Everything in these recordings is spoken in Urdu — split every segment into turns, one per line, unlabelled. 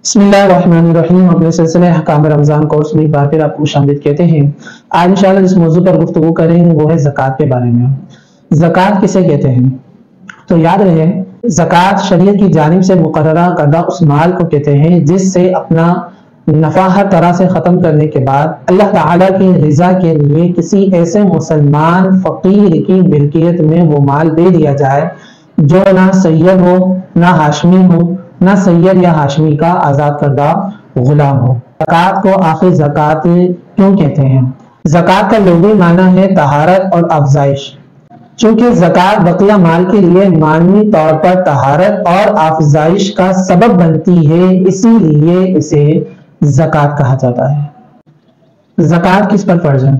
بسم اللہ الرحمن الرحیم۔ اپنے سلسلے احکام رمضان کورس میں ایک بار پھر آپ کو خوشامدید کہتے ہیں۔ آج انشاءاللہ جس موضوع پر گفتگو کریں گے وہ ہے زکوٰۃ کے بارے میں۔ زکوٰۃ کسے کہتے ہیں؟ تو یاد رہے زکوٰۃ شریعت کی جانب سے مقررہ کردہ اس مال کو کہتے ہیں جس سے اپنا نفع ہر طرح سے ختم کرنے کے بعد اللہ تعالیٰ کی رضا کے لیے کسی ایسے مسلمان فقیر کی ملکیت میں وہ مال دے دیا جائے جو نہ سید ہو نہ ہاشمی ہو نہ سید یا ہاشمی کا آزاد کردہ غلام ہو۔ زکوٰۃ کو آخر زکوٰۃ کیوں کہتے ہیں؟ زکوٰۃ کا لغوی معنی ہے طہارت اور افزائش۔ چونکہ زکوٰۃ بقیہ مال کے لیے معنوی طور پر طہارت اور افزائش کا سبب بنتی ہے، اسی لیے اسے زکوٰۃ کہا جاتا ہے۔ زکوٰۃ کس پر فرض ہے؟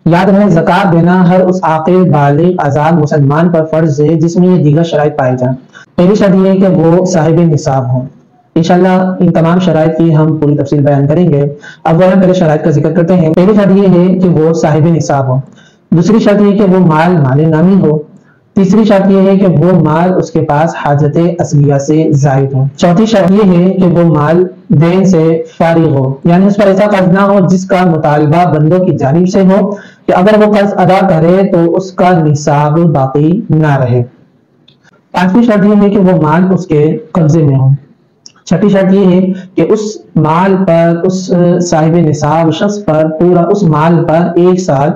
یاد رہے زکوٰۃ دینا ہر اس عاقل بالغ آزاد مسلمان پر فرض ہے جس میں یہ دیگر شرائط پائے جائیں۔ پہلی شرط یہ ہے کہ وہ صاحب نصاب ہو۔ انشاءاللہ ان تمام شرائط کی ہم پوری تفصیل بیان کریں گے۔ اولا پہلے شرائط کا ذکر کرتے ہیں۔ پہلی شرط یہ ہے کہ وہ صاحب نصاب ہو۔ دوسری شرط یہ ہے کہ وہ مال نامی ہو۔ تیسری شرط یہ ہے کہ وہ مال اس کے پاس حاجت اصلیہ سے زائد ہو۔ چوتھی شرط یہ ہے کہ وہ مال دین سے فارغ ہو، یعنی اس پر ایسا قرض نہ ہو جس کا مطالبہ بندوں کی جانب سے ہو کہ اگر وہ قرض ادا کرے تو اس کا نصاب باقی نہ رہے۔ پانچویں شرط یہ ہے کہ وہ مال اس کے قبضے میں ہو۔ چھٹی شرط یہ ہے کہ اس مال پر اس صاحب نصاب شخص پر پورا اس مال پر 1 سال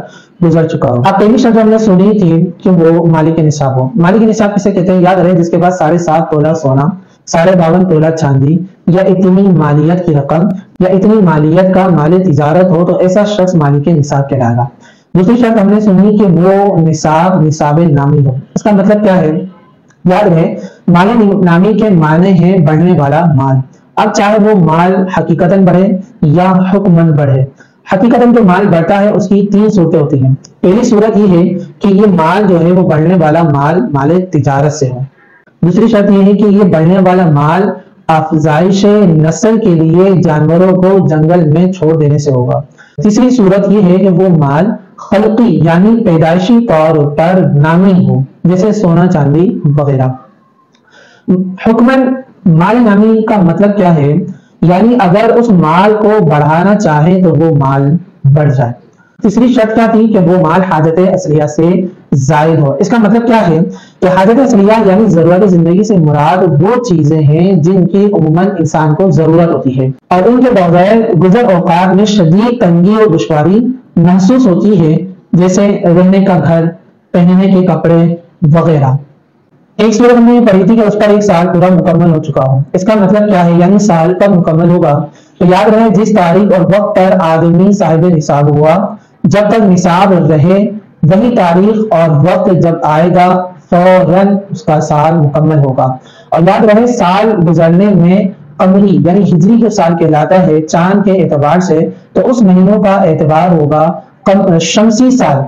گزر چکا ہو۔ اب پہلی شرط ہم نے سنی تھی کہ وہ مالک نصاب ہو۔ مالک نصاب کسے کہتے ہیں؟ یاد رہے جس کے پاس 7.5 تولہ سونا، 52.5 تولہ چاندی یا اتنی مالیت کی رقم یا اتنی مالیت کا مال تجارت ہو تو ایسا شخص مالک نصاب کہلائے گا۔ دوسری شرط ہم نے سنی کہ وہ نصاب نامی ہو۔ اس کا مطلب کیا ہے؟ یاد رہے مال نامی کے معنی ہے بڑھنے والا مال۔ اب چاہے وہ مال حقیقتاً بڑھے یا حکماً بڑھے، حقیقتاً جو مال بڑھتا ہے اس کی 3 صورتیں ہوتی ہیں۔ پہلی صورت یہ ہے کہ یہ مال جو ہے وہ بڑھنے والا مال تجارت سے ہو۔ دوسری شرط یہ ہے کہ یہ بڑھنے والا مال افزائش نسل کے لیے جانوروں کو جنگل میں چھوڑ دینے سے ہوگا۔ تیسری صورت یہ ہے کہ وہ مال خلقی یعنی پیدائشی طور پر نامی ہو، جیسے سونا چاندی وغیرہ۔ حکماً مال نامی کا مطلب کیا ہے؟ یعنی اگر اس مال کو بڑھانا چاہے تو وہ مال بڑھ جائے۔ تیسری شرط کیا تھی؟ کہ وہ مال حاجت اصلیہ سے زائد ہو۔ اس کا مطلب کیا ہے کہ حاجت اصلیہ یعنی ضرورت زندگی سے مراد وہ چیزیں ہیں جن کی عموماً انسان کو ضرورت ہوتی ہے اور ان کے بغیر گزر اوقات میں شدید تنگی اور دشواری محسوس ہوتی ہے، جیسے رہنے کا گھر، پہننے کے کپڑے وغیرہ۔ ایک صورت ہم نے پڑھی تھی کہ اس پر 1 سال پورا مکمل ہو چکا ہو۔ اس کا مطلب کیا ہے؟ یعنی سال کب مکمل ہوگا؟ تو یاد رہے جس تاریخ اور وقت پر آدمی صاحب نصاب ہوا، جب تک نصاب رہے وہی تاریخ اور وقت جب آئے گا فوراً اس کا سال مکمل ہوگا۔ اور یاد رہے سال گزرنے میں قمری یعنی ہجری جو سال کہلاتا ہے چاند کے اعتبار سے، تو اس مہینوں کا اعتبار ہوگا شمسی سال،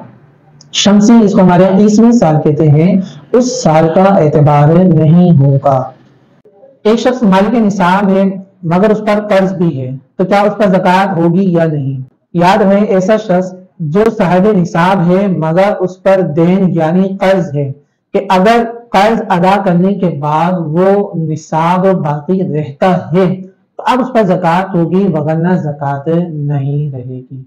شمسی جس کو ہمارے عیسوی سال کہتے ہیں، اس سال کا اعتبار نہیں ہوگا۔ ایک شخص مالک نصاب ہے مگر اس پر قرض بھی ہے، تو کیا اس پر زکوٰۃ ہوگی یا نہیں؟ یاد رہے ایسا شخص جو صاحب نصاب ہے مگر اس پر دین یعنی قرض ہے کہ اگر قرض ادا کرنے کے بعد وہ نصاب باقی رہتا ہے تو اب اس پر زکوٰۃ ہوگی، وگرنہ زکوٰۃ نہیں رہے گی۔